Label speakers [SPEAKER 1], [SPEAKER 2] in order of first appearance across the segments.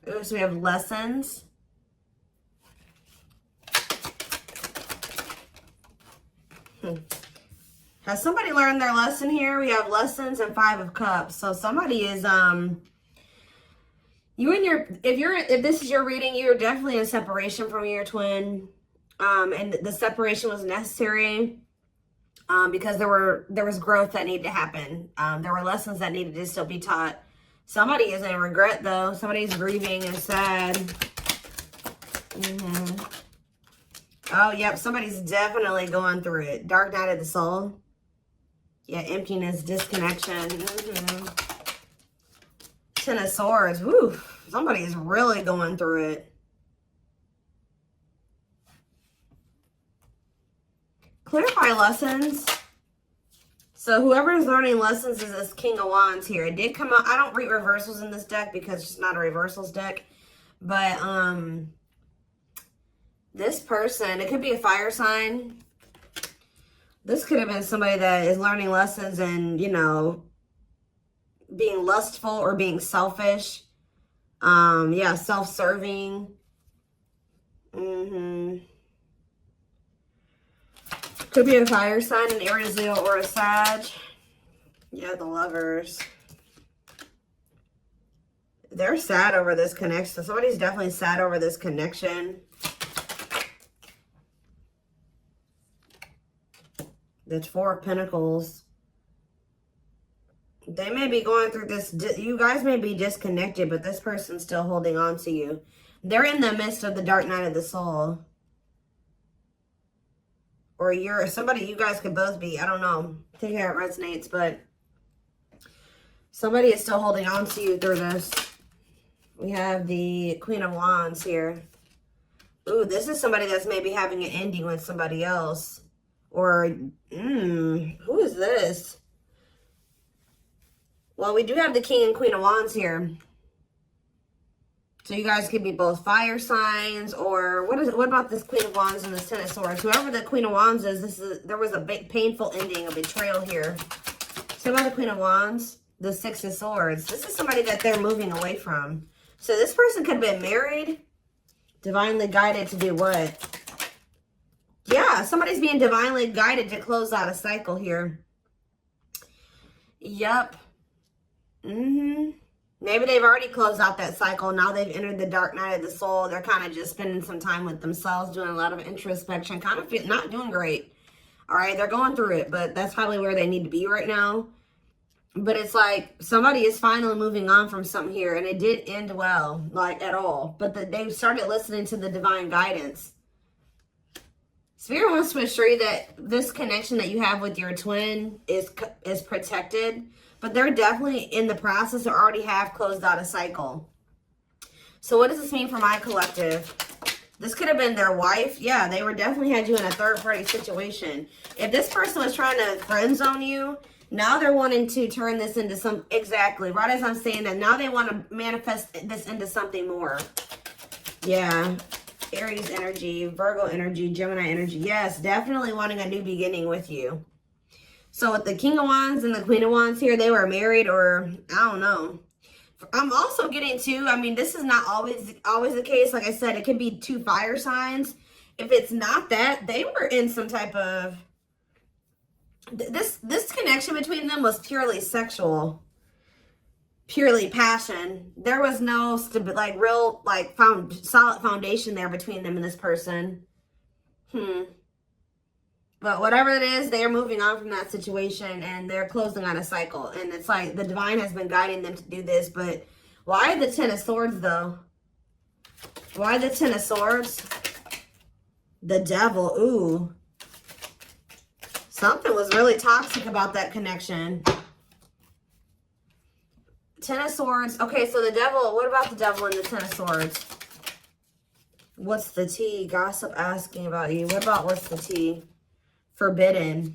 [SPEAKER 1] Ooh, so we have lessons. Has somebody learned their lesson here? We have lessons and 5 of Cups. So somebody is if this is your reading, you're definitely in separation from your twin. And the separation was necessary because there was growth that needed to happen. There were lessons that needed to still be taught. Somebody is in regret though. Somebody's grieving and sad. Oh, yep. Somebody's definitely going through it. Dark night of the soul. Yeah, emptiness, disconnection. Ten of Swords. Woo. Somebody is really going through it. Clarify lessons. So whoever is learning lessons is this King of Wands here. It did come out. I don't read reversals in this deck because it's not a reversals deck. But this person, it could be a fire sign. This could have been somebody that is learning lessons and, you know, being lustful or being selfish. Yeah, self-serving. Could be a fire sign, an Aries, Leo, or a Sag. Yeah, the Lovers. They're sad over this connection. Somebody's definitely sad over this connection. The 4 of Pentacles. They may be going through this. You guys may be disconnected, but this person's still holding on to you. They're in the midst of the dark night of the soul. Or you're somebody, you guys could both be. I don't know. Take care, it resonates, but somebody is still holding on to you through this. We have the Queen of Wands here. Ooh, this is somebody that's maybe having an ending with somebody else. Or, who is this? Well, we do have the King and Queen of Wands here. So you guys could be both fire signs, or what about this Queen of Wands and the Ten of Swords? Whoever the Queen of Wands is, there was a big painful ending, a betrayal here. So about the Queen of Wands, the Six of Swords. This is somebody that they're moving away from. So this person could have been married, divinely guided to do what? Yeah, somebody's being divinely guided to close out a cycle here. Yep. Maybe they've already closed out that cycle. Now they've entered the dark night of the soul. They're kind of just spending some time with themselves, doing a lot of introspection, kind of not doing great. All right, they're going through it, but that's probably where they need to be right now. But it's like somebody is finally moving on from something here, and it did end well, like at all. But they started listening to the divine guidance. Spirit wants to assure you that this connection that you have with your twin is protected, but they're definitely in the process or already have closed out a cycle. So what does this mean for my collective? This could have been their wife. Yeah, they were definitely had you in a third-party situation. If this person was trying to friend zone you, now they're wanting to turn this into some, exactly, right as I'm saying that, now they want to manifest this into something more. Yeah. Aries energy, Virgo energy, Gemini energy. Yes, definitely wanting a new beginning with you. So with the King of Wands and the Queen of Wands here, they were married, or I don't know. I'm also getting too, I mean, this is not always the case. Like I said, it could be 2 fire signs. If it's not that, they were in some type of, this connection between them was purely sexual. Purely passion. There was no real solid foundation there between them and this person. But whatever it is, they are moving on from that situation and they're closing on a cycle. And it's like the divine has been guiding them to do this. But why the Ten of Swords though? Why the Ten of Swords? The Devil. Ooh. Something was really toxic about that connection. Ten of Swords. Okay, so the Devil, what about the Devil and the Ten of Swords? What's the tea? Gossip asking about you. What about what's the tea? Forbidden.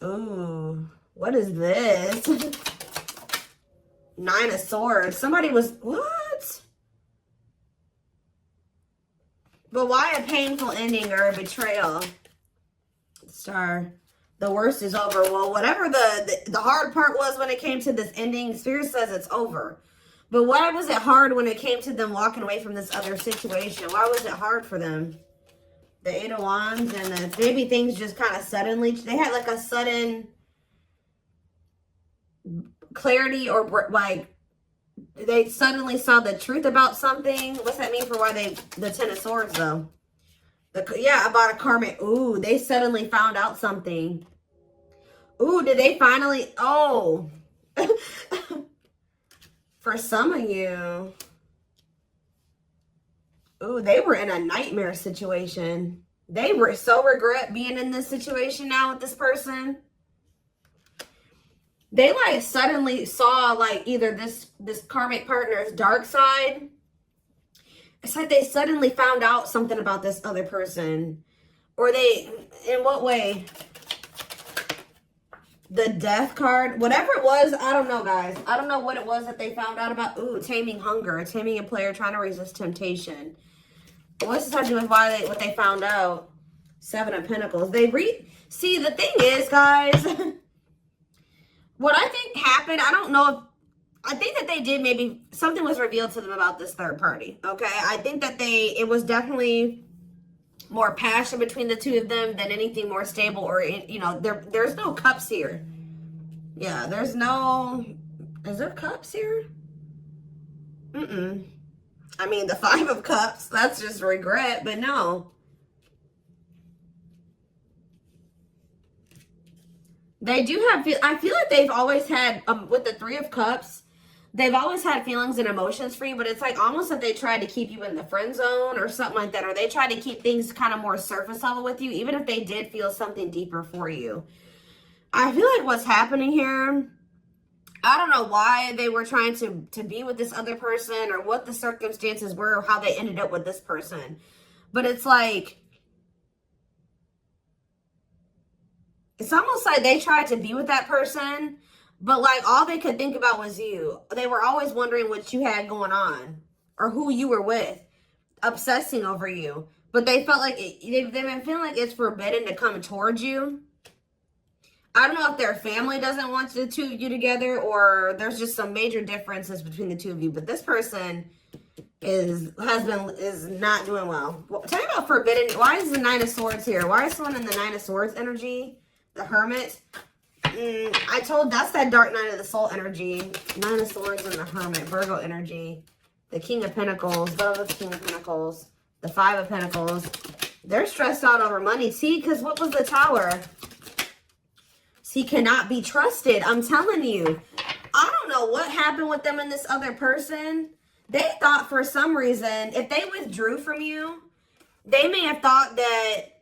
[SPEAKER 1] Ooh, what is this? Nine of Swords. Somebody was, what? But why a painful ending or a betrayal? Star. The worst is over. Well, whatever the hard part was when it came to this ending, Spirit says it's over. But why was it hard when it came to them walking away from this other situation? Why was it hard for them? The Eight of Wands and the, maybe things just kind of suddenly, they had like a sudden clarity, or like they suddenly saw the truth about something. What's that mean for why they, the Ten of Swords though? Yeah, about a karmic. Ooh, they suddenly found out something. Ooh, did they finally? Oh. For some of you. Ooh, they were in a nightmare situation. They were so regret being in this situation now with this person. They like suddenly saw like either this karmic partner's dark side. It's like they suddenly found out something about this other person. Or they, in what way? The Death card, whatever it was, I don't know, guys. I don't know what it was that they found out about. Ooh, taming hunger, taming a player trying to resist temptation. What's this have to do with why what they found out? Seven of Pentacles. See, the thing is, guys, what I think happened, I don't know if, I think that they did, maybe something was revealed to them about this third party. Okay, I think that it was definitely more passion between the two of them than anything more stable, or, you know, there's no cups here. Yeah, there's no, is there cups here? I mean, the Five of Cups, that's just regret, but no. They do have, I feel like they've always had, with the Three of Cups, they've always had feelings and emotions for you, but it's like almost that they tried to keep you in the friend zone or something like that, or they tried to keep things kind of more surface level with you, even if they did feel something deeper for you. I feel like what's happening here, I don't know why they were trying to be with this other person, or what the circumstances were, or how they ended up with this person. But it's like, it's almost like they tried to be with that person, but like all they could think about was you. They were always wondering what you had going on, or who you were with, obsessing over you. But they felt like, they've been feeling like it's forbidden to come towards you. I don't know if their family doesn't want the two of you together, or there's just some major differences between the two of you. But this person is not doing well. Tell me about forbidden. Why is the Nine of Swords here? Why is someone in the Nine of Swords energy? The Hermit. That's that dark night of the soul energy. Nine of Swords and the Hermit. Virgo energy. The King of Pentacles. The King of Pentacles. The Five of Pentacles. They're stressed out over money. See, because what was the Tower? He cannot be trusted. I'm telling you. I don't know what happened with them and this other person. They thought for some reason, if they withdrew from you, they may have thought that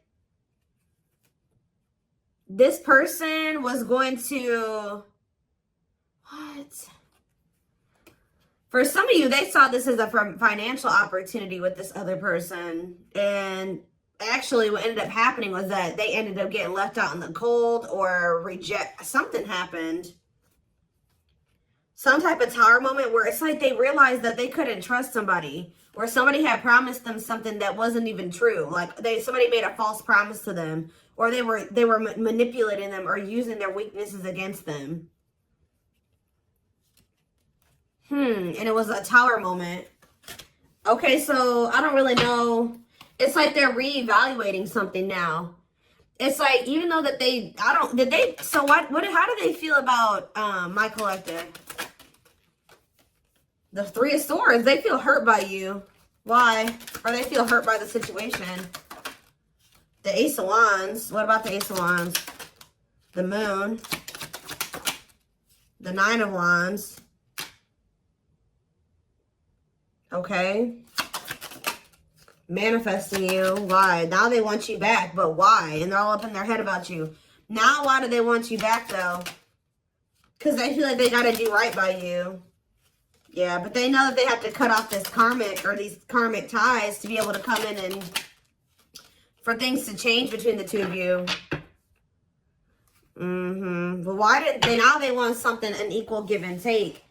[SPEAKER 1] this person was going to... What? For some of you, they saw this as a financial opportunity with this other person. And actually what ended up happening was that they ended up getting left out in the cold, or something happened. Some type of Tower moment where it's like they realized that they couldn't trust somebody, or somebody had promised them something that wasn't even true. Like somebody made a false promise to them, or they were manipulating them or using their weaknesses against them. And it was a Tower moment. Okay, so I don't really know. It's like they're reevaluating something now. It's like, even though that how do they feel about my collective? The Three of Swords, they feel hurt by you. Why? Or they feel hurt by the situation. The Ace of Wands, what about the Ace of Wands? The Moon. The Nine of Wands. Okay. Manifesting you. Why? Now they want you back, but why? And they're all up in their head about you. Now why do they want you back though? Because they feel like they got to do right by you. Yeah, but they know that they have to cut off this karmic, or these karmic ties, to be able to come in and for things to change between the two of you. But why did they, now they want something, an equal give and take.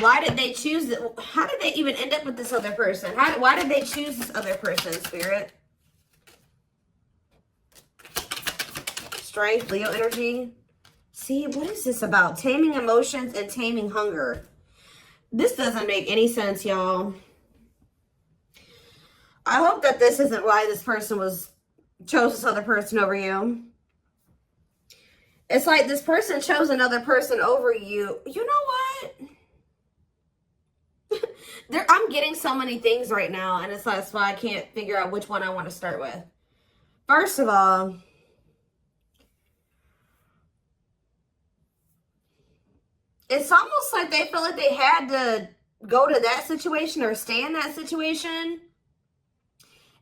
[SPEAKER 1] Why did they choose it? How did they even end up with this other person? Why did they choose this other person, Spirit? Strength, Leo energy. See, what is this about? Taming emotions and taming hunger. This doesn't make any sense, y'all. I hope that this isn't why this person chose this other person over you. It's like this person chose another person over you. You know what? I'm getting so many things right now, and that's why I can't figure out which one I want to start with. First of all, it's almost like they feel like they had to go to that situation or stay in that situation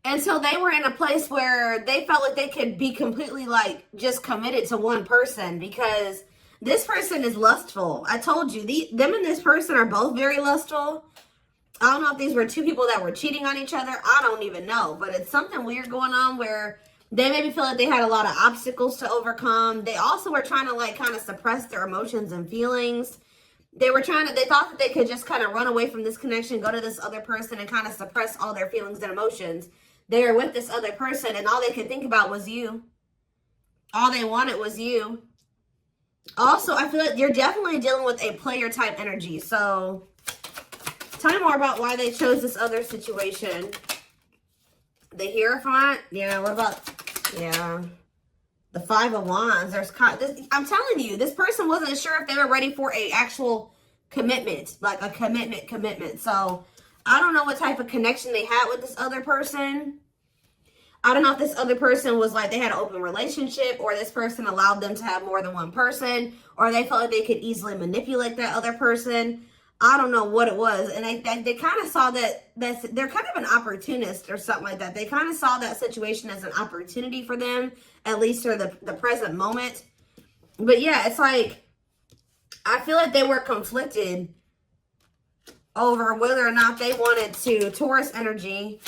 [SPEAKER 1] until they were in a place where they felt like they could be completely like just committed to one person, because this person is lustful. I told you, them and this person are both very lustful. I don't know if these were two people that were cheating on each other. I don't even know, but it's something weird going on where they maybe feel like they had a lot of obstacles to overcome. They also were trying to like kind of suppress their emotions and feelings. They thought that they could just kind of run away from this connection, go to this other person and kind of suppress all their feelings and emotions. They were with this other person and all they could think about was you. All they wanted was you. Also, I feel like you're definitely dealing with a player type energy. So tell me more about why they chose this other situation. The Hierophant. Yeah, what about, yeah. The Five of Wands. I'm telling you, this person wasn't sure if they were ready for a actual commitment. Like a commitment. So I don't know what type of connection they had with this other person. I don't know if this other person was like they had an open relationship, or this person allowed them to have more than one person, or they felt like they could easily manipulate that other person. I don't know what it was. And they kind of saw that they're kind of an opportunist or something like that. They kind of saw that situation as an opportunity for them, at least for the present moment. But yeah, it's like, I feel like they were conflicted over whether or not they wanted to, Taurus energy,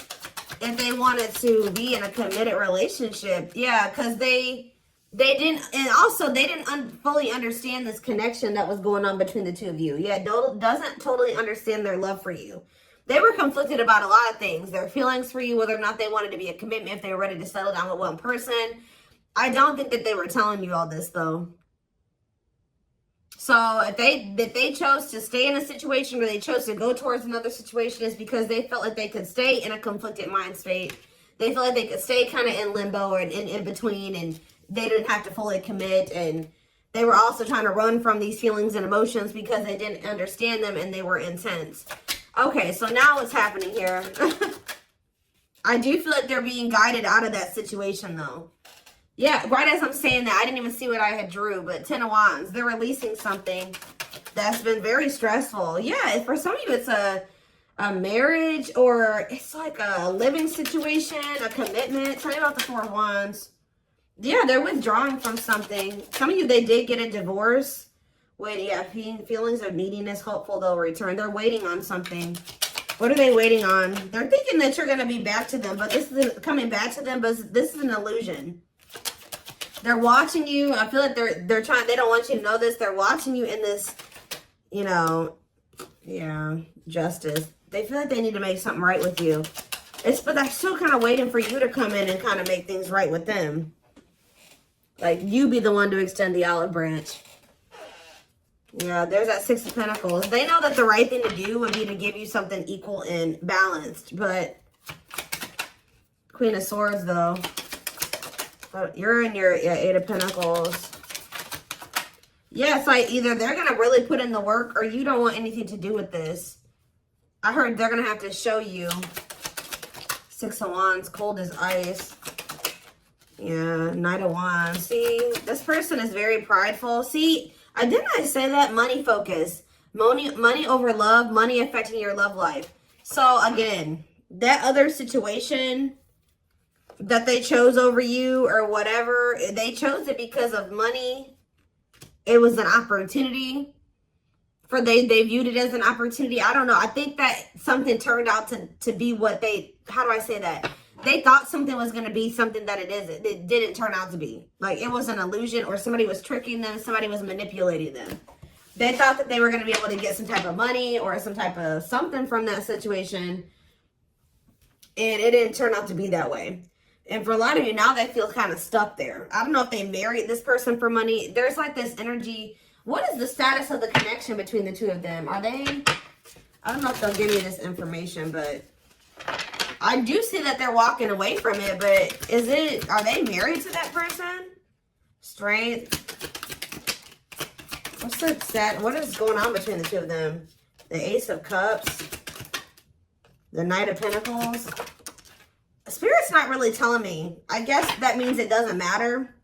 [SPEAKER 1] if they wanted to be in a committed relationship. Yeah, because they didn't, and also they didn't fully understand this connection that was going on between the two of you. Yeah, doesn't totally understand their love for you. They were conflicted about a lot of things. Their feelings for you, whether or not they wanted to be a commitment, if they were ready to settle down with one person. I don't think that they were telling you all this, though. So if they chose to stay in a situation, or they chose to go towards another situation, is because they felt like they could stay in a conflicted mind state. They felt like they could stay kind of in limbo or in between, and they didn't have to fully commit. And they were also trying to run from these feelings and emotions because they didn't understand them and they were intense. Okay, so now what's happening here? I do feel like they're being guided out of that situation, though. Yeah, right as I'm saying that, I didn't even see what I had drew, but Ten of Wands. They're releasing something that's been very stressful. Yeah, for some of you, it's a marriage, or it's like a living situation, a commitment. Tell me about the Four of Wands. Yeah, they're withdrawing from something. Some of you, they did get a divorce. Wait, yeah, feelings of neediness, hopeful they'll return. They're waiting on something. What are they waiting on? They're thinking that you're going to be back to them, but this isn't coming back to them, but this is an illusion. They're watching you. I feel like they're trying, they don't want you to know this. They're watching you in this, you know, yeah, justice. They feel like they need to make something right with you. But they're still kind of waiting for you to come in and kind of make things right with them. Like, you be the one to extend the olive branch. Yeah, there's that Six of Pentacles. They know that the right thing to do would be to give you something equal and balanced. But Queen of Swords, though. You're in your Eight of Pentacles. Yeah, it's like either they're going to really put in the work, or you don't want anything to do with this. I heard they're going to have to show you. Six of Wands, cold as ice. Yeah, Knight of Wands. See, this person is very prideful. See, didn't I say that? Money focus. Money over love. Money affecting your love life. So, again, that other situation that they chose over you or whatever, they chose it because of money. It was an opportunity. They viewed it as an opportunity. I don't know. I think that something turned out to be what how do I say that? They thought something was going to be something that it isn't. It didn't turn out to be. Like, it was an illusion, or somebody was tricking them. Somebody was manipulating them. They thought that they were going to be able to get some type of money or some type of something from that situation. And it didn't turn out to be that way. And for a lot of you, now they feel kind of stuck there. I don't know if they married this person for money. There's like this energy. What is the status of the connection between the two of them? Are they, I don't know if they'll give me this information, but I do see that they're walking away from it. But is it, are they married to that person? Strength. What's the stat? What is going on between the two of them? The Ace of Cups. The Knight of Pentacles. Spirit's not really telling me. I guess that means it doesn't matter.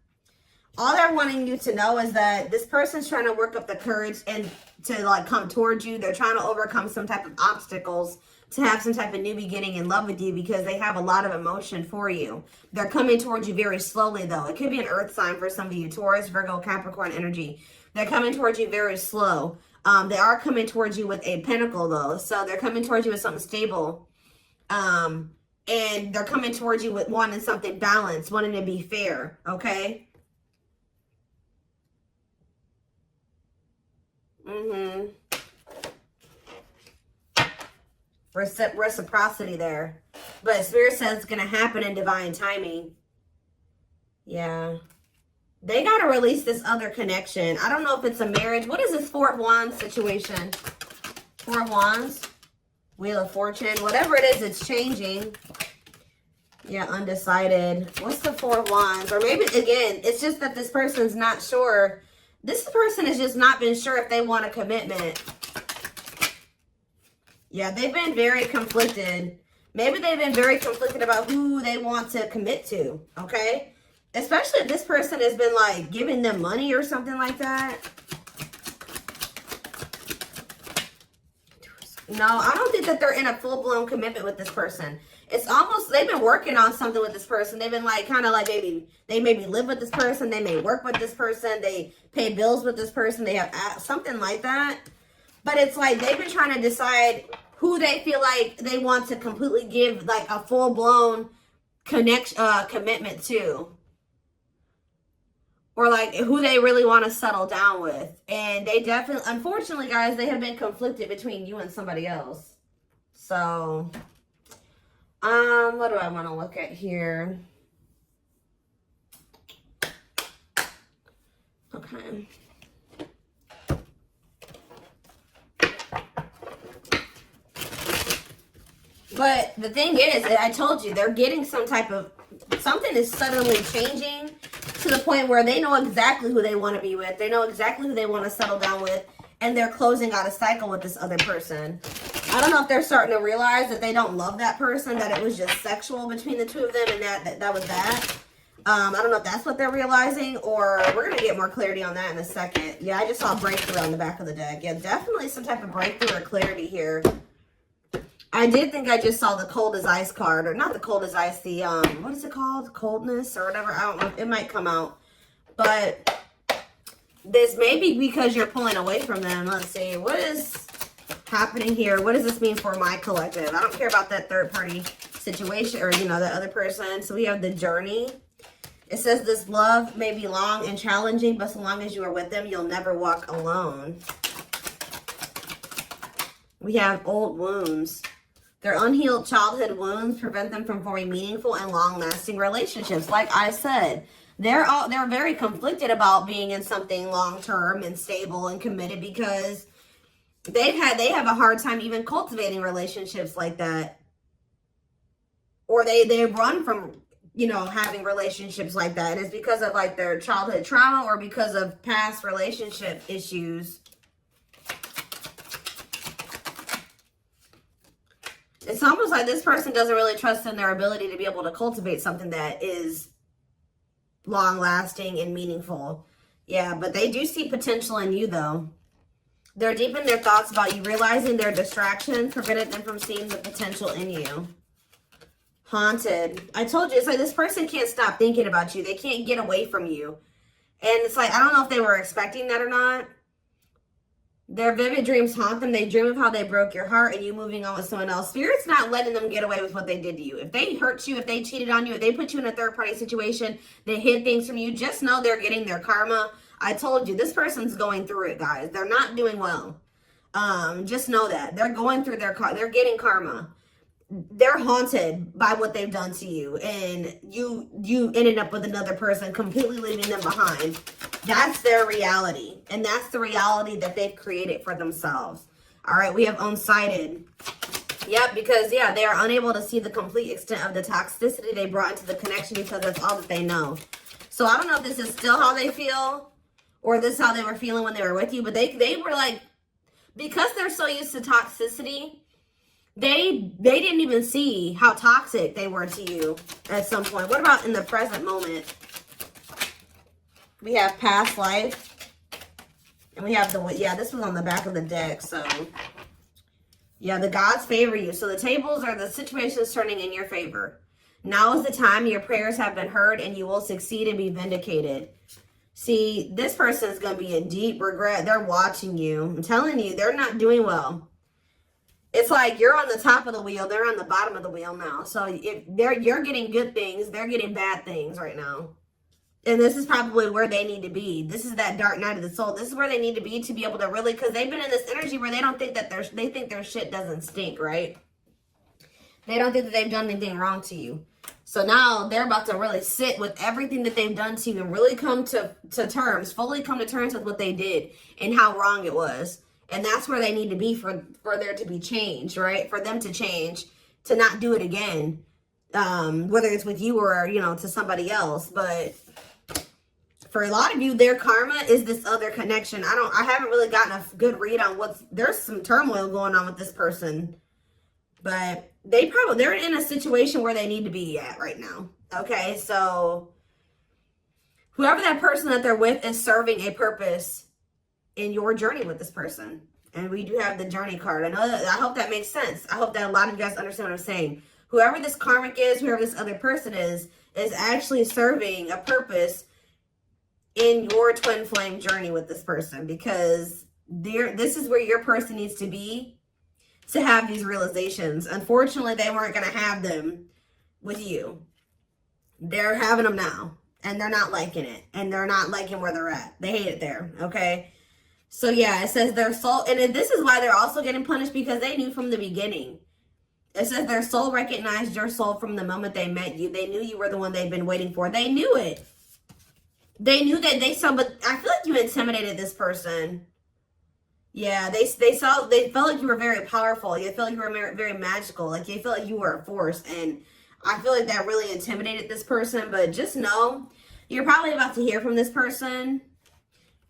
[SPEAKER 1] All they're wanting you to know is that this person's trying to work up the courage and to like come towards you. They're trying to overcome some type of obstacles to have some type of new beginning in love with you because they have a lot of emotion for you. They're coming towards you very slowly though. It could be an earth sign for some of you. Taurus, Virgo, Capricorn energy. They're coming towards you very slow. They are coming towards you with a pentacle though. So they're coming towards you with something stable. And they're coming towards you with wanting something balanced, wanting to be fair, okay? Reciprocity there. But Spirit says it's going to happen in divine timing. Yeah. They got to release this other connection. I don't know if it's a marriage. What is this Four of Wands situation? Four of Wands. Wheel of Fortune. Whatever it is, it's changing. Yeah, undecided. What's the Four of Wands? Or maybe, again, it's just that this person's not sure. This person has just not been sure if they want a commitment. Yeah, they've been very conflicted. Maybe they've been very conflicted about who they want to commit to, okay? Especially if this person has been, like, giving them money or something like that. No, I don't think that they're in a full-blown commitment with this person. It's almost, they've been working on something with this person. They've been like, kind of like maybe, they maybe live with this person. They may work with this person. They pay bills with this person. They have something like that. But it's like, they've been trying to decide who they feel like they want to completely give like a full-blown commitment to. Or like who they really want to settle down with. And they definitely, unfortunately, guys, they have been conflicted between you and somebody else. So, what do I want to look at here? Okay. But the thing is, I told you, they're getting some type of, something is suddenly changing to the point where they know exactly who they want to be with. They know exactly who they want to settle down with. And they're closing out a cycle with this other person. I don't know if they're starting to realize that they don't love that person, that it was just sexual between the two of them, and that was that. I don't know if that's what they're realizing, or we're going to get more clarity on that in a second. Yeah, I just saw breakthrough on the back of the deck. Yeah, definitely some type of breakthrough or clarity here. I did think I just saw the cold as ice card, or not the cold as ice, the, what is it called? Coldness or whatever. I don't know. It might come out. But this may be because you're pulling away from them. Let's see. What is happening here? What does this mean for my collective? I don't care about that third party situation or, you know, the other person. So we have the Journey. It says this love may be long and challenging, but so long as you are with them, you'll never walk alone. We have Old Wounds. Their unhealed childhood wounds prevent them from forming meaningful and long-lasting relationships. Like I said, they're very conflicted about being in something long-term and stable and committed because they have a hard time even cultivating relationships like that. Or they run from, you know, having relationships like that. And it's because of like their childhood trauma or because of past relationship issues. It's almost like this person doesn't really trust in their ability to be able to cultivate something that is long-lasting and meaningful. Yeah, but they do see potential in you, though. They're deep in their thoughts about you, realizing their distractions prevented them from seeing the potential in you. Haunted. I told you, it's like this person can't stop thinking about you. They can't get away from you. And it's like, I don't know if they were expecting that or not. Their vivid dreams haunt them. They dream of how they broke your heart and you moving on with someone else. Spirit's not letting them get away with what they did to you. If they hurt you, if they cheated on you, if they put you in a third-party situation, they hid things from you, just know they're getting their karma. I told you, this person's going through it, guys. They're not doing well. Just know that. They're going through they're getting karma. They're haunted by what they've done to you, and you ended up with another person, completely leaving them behind. That's their reality, and that's the reality that they've created for themselves. All right, we have unsighted. Yep, because, yeah, they are unable to see the complete extent of the toxicity they brought into the connection because that's all that they know. So I don't know if this is still how they feel, or this is how they were feeling when they were with you, but they were like, because they're so used to toxicity, they didn't even see how toxic they were to you at some point. What about in the present moment? We have past life. And we have this was on the back of the deck. So, yeah, the gods favor you. So the tables are the situations turning in your favor. Now is the time your prayers have been heard and you will succeed and be vindicated. See, this person is going to be in deep regret. They're watching you. I'm telling you, they're not doing well. It's like you're on the top of the wheel. They're on the bottom of the wheel now. So if you're getting good things, they're getting bad things right now. And this is probably where they need to be. This is that dark night of the soul. This is where they need to be to be able to really, because they've been in this energy where they don't think that they think their shit doesn't stink, right? They don't think that they've done anything wrong to you. So now they're about to really sit with everything that they've done to you and really come to terms, fully come to terms with what they did and how wrong it was. And that's where they need to be for there to be change, right? For them to change, to not do it again, whether it's with you or, to somebody else. But for a lot of you, their karma is this other connection. I haven't really gotten a good read on there's some turmoil going on with this person. But they're in a situation where they need to be at right now. Okay, so whoever that person that they're with is serving a purpose in your journey with this person. And we do have the journey card. I hope that makes sense. I hope that a lot of you guys understand what I'm saying. Whoever this karmic is, whoever this other person is actually serving a purpose in your twin flame journey with this person, because this is where your person needs to be to have these realizations. Unfortunately, they weren't going to have them with you. They're having them now, and they're not liking it, and they're not liking where they're at. They hate it there, okay? So, yeah, it says their soul, and this is why they're also getting punished, because they knew from the beginning. It says their soul recognized your soul from the moment they met you. They knew you were the one they've been waiting for. They knew it. They knew that but I feel like you intimidated this person. Yeah, they felt like you were very powerful. You felt like you were very magical. Like you felt like you were a force. And I feel like that really intimidated this person. But just know, you're probably about to hear from this person.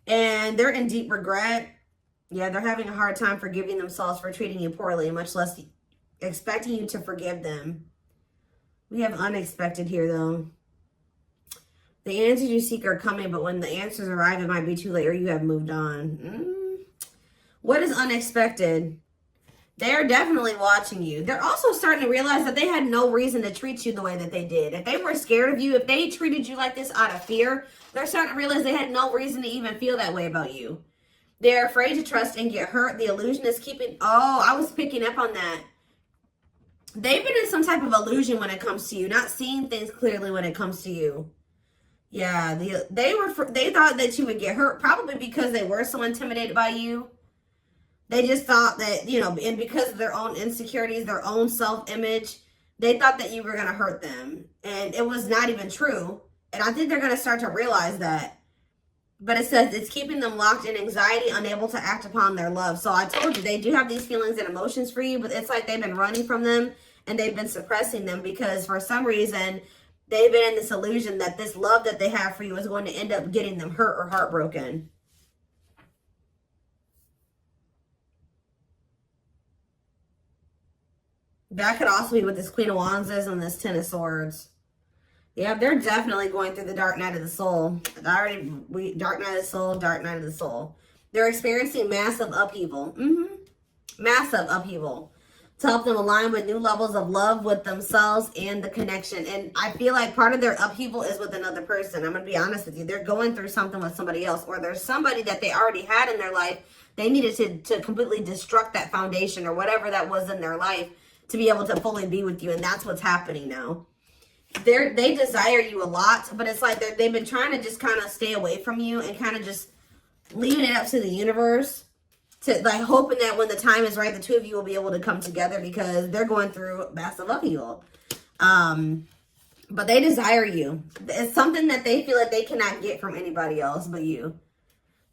[SPEAKER 1] And they're in deep regret. Yeah, they're having a hard time forgiving themselves for treating you poorly, much less expecting you to forgive them. We have unexpected here, though. The answers you seek are coming, but when the answers arrive, it might be too late or you have moved on. What is unexpected? They're definitely watching you. They're also starting to realize that they had no reason to treat you the way that they did. If they were scared of you, if they treated you like this out of fear, they're starting to realize they had no reason to even feel that way about you. They're afraid to trust and get hurt. The illusion is keeping... Oh, I was picking up on that. They've been in some type of illusion when it comes to you, not seeing things clearly when it comes to you. Yeah, they thought that you would get hurt, probably because they were so intimidated by you. They just thought that, and because of their own insecurities, their own self-image, they thought that you were going to hurt them. And it was not even true. And I think they're going to start to realize that. But it says it's keeping them locked in anxiety, unable to act upon their love. So I told you, they do have these feelings and emotions for you, but it's like they've been running from them and they've been suppressing them because for some reason, they've been in this illusion that this love that they have for you is going to end up getting them hurt or heartbroken. That could also be what this Queen of Wands is and this Ten of Swords. Yeah, they're definitely going through the dark night of the soul. Dark night of the soul, dark night of the soul. They're experiencing massive upheaval. Massive upheaval. To help them align with new levels of love with themselves and the connection. And I feel like part of their upheaval is with another person. I'm going to be honest with you. They're going through something with somebody else. Or there's somebody that they already had in their life. They needed to completely destruct that foundation or whatever that was in their life to be able to fully be with you. And that's what's happening now. They desire you a lot, but it's like they've been trying to just kind of stay away from you and kind of just leaving it up to the universe, to like hoping that when the time is right, the two of you will be able to come together, because they're going through massive upheaval. But they desire you. It's something that they feel like they cannot get from anybody else but you.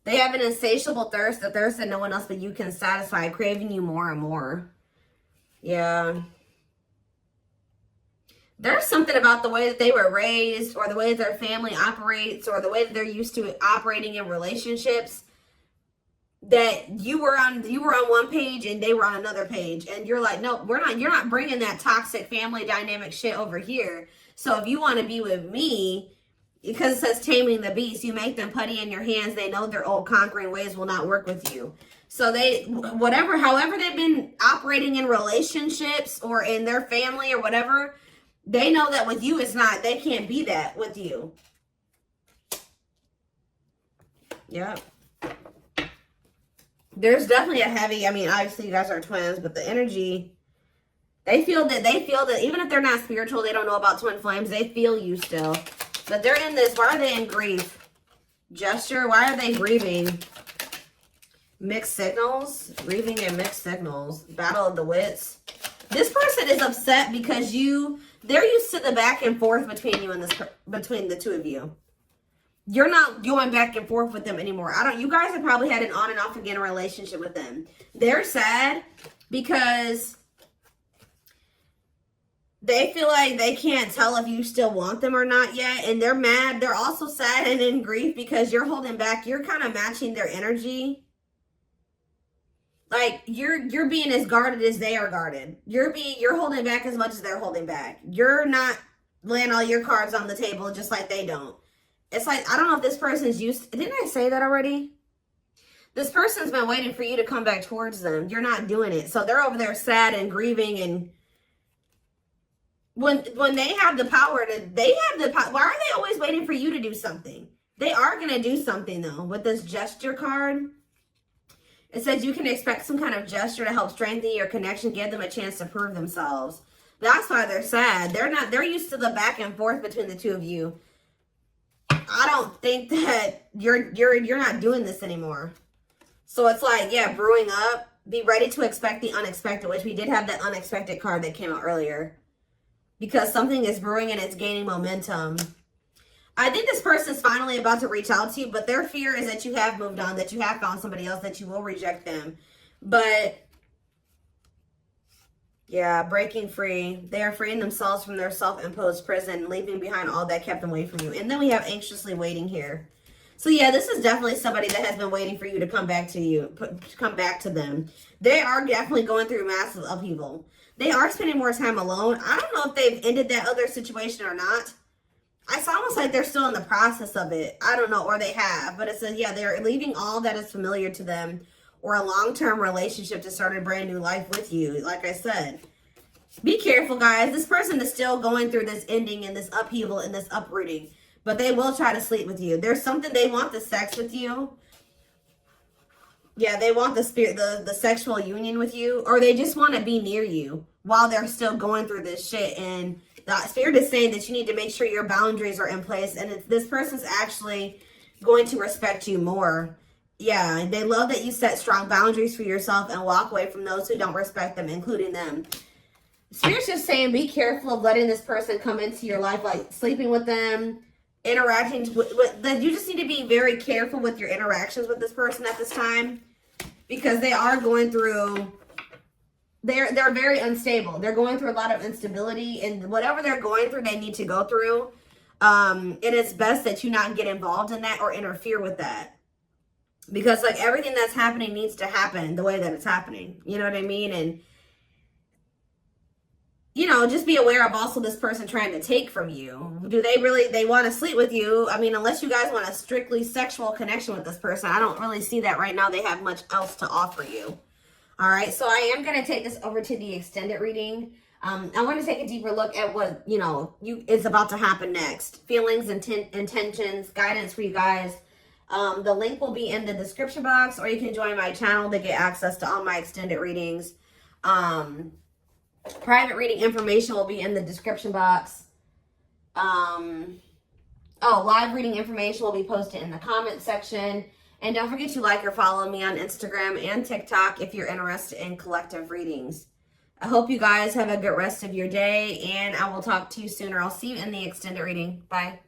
[SPEAKER 1] They have an insatiable thirst, a thirst that no one else but you can satisfy, craving you more and more. Yeah. There's something about the way that they were raised, or the way that their family operates, or the way that they're used to operating in relationships, that you were on one page and they were on another page, and you're like, no, you're not bringing that toxic family dynamic shit over here. So if you want to be with me, because it says taming the beast, you make them putty in your hands. They know their old conquering ways will not work with you. So however they've been operating in relationships or in their family or whatever, they know that with you, they can't be that with you. Yeah. There's definitely a heavy, I mean, obviously you guys are twins, but the energy, they feel that even if they're not spiritual, they don't know about twin flames, they feel you still. But they're in this, why are they in grief? Gesture, why are they grieving? Mixed signals, grieving and mixed signals. Battle of the wits. This person is upset because they're used to the back and forth between you and between the two of you. You're not going back and forth with them anymore. You guys have probably had an on and off again relationship with them. They're sad because they feel like they can't tell if you still want them or not yet. And they're mad. They're also sad and in grief because you're holding back. You're kind of matching their energy. Like you're being as guarded as they are guarded. You're holding back as much as they're holding back. You're not laying all your cards on the table just like they don't. It's like, I don't know if this person's didn't I say that already? This person's been waiting for you to come back towards them. You're not doing it. So they're over there sad and grieving, and when they have the power why are they always waiting for you to do something? They are going to do something though. With this gesture card, it says you can expect some kind of gesture to help strengthen your connection, give them a chance to prove themselves. That's why they're sad. They're used to the back and forth between the two of you. I don't think that you're not doing this anymore. So it's like, yeah, brewing up. Be ready to expect the unexpected, which we did have that unexpected card that came out earlier. Because something is brewing and it's gaining momentum. I think this person's finally about to reach out to you, but their fear is that you have moved on, that you have found somebody else, that you will reject them. But yeah, breaking free. They are freeing themselves from their self-imposed prison, leaving behind all that kept them away from you. And then we have anxiously waiting here. So yeah, this is definitely somebody that has been waiting for you to come back to you, come back to them. They are definitely going through massive upheaval. They are spending more time alone. I don't know if they've ended that other situation or not. It's almost like they're still in the process of it. I don't know, or they have. But it says, yeah, they're leaving all that is familiar to them, or a long-term relationship to start a brand new life with you. Like I said, be careful, guys. This person is still going through this ending and this upheaval and this uprooting, but they will try to sleep with you. There's something, they want the sex with you. Yeah, they want the sexual union with you, or they just want to be near you while they're still going through this shit. And the spirit is saying that you need to make sure your boundaries are in place, and this person's actually going to respect you more. Yeah, they love that you set strong boundaries for yourself and walk away from those who don't respect them, including them. Spirit's just saying, be careful of letting this person come into your life, like sleeping with them, interacting with them. You just need to be very careful with your interactions with this person at this time, because they are going through, they're very unstable. They're going through a lot of instability, and whatever they're going through, they need to go through. And it's best that you not get involved in that or interfere with that. Because like everything that's happening needs to happen the way that it's happening. You know what I mean? And, you know, just be aware of also this person trying to take from you. Do they want to sleep with you? I mean, unless you guys want a strictly sexual connection with this person, I don't really see that right now. They have much else to offer you. All right. So I am going to take this over to the extended reading. I want to take a deeper look at what, you know, is about to happen next. Feelings, intentions, guidance for you guys. The link will be in the description box, or you can join my channel to get access to all my extended readings. Private reading information will be in the description box. Oh, live reading information will be posted in the comment section. And don't forget to like or follow me on Instagram and TikTok if you're interested in collective readings. I hope you guys have a good rest of your day, and I will talk to you soon, or I'll see you in the extended reading. Bye.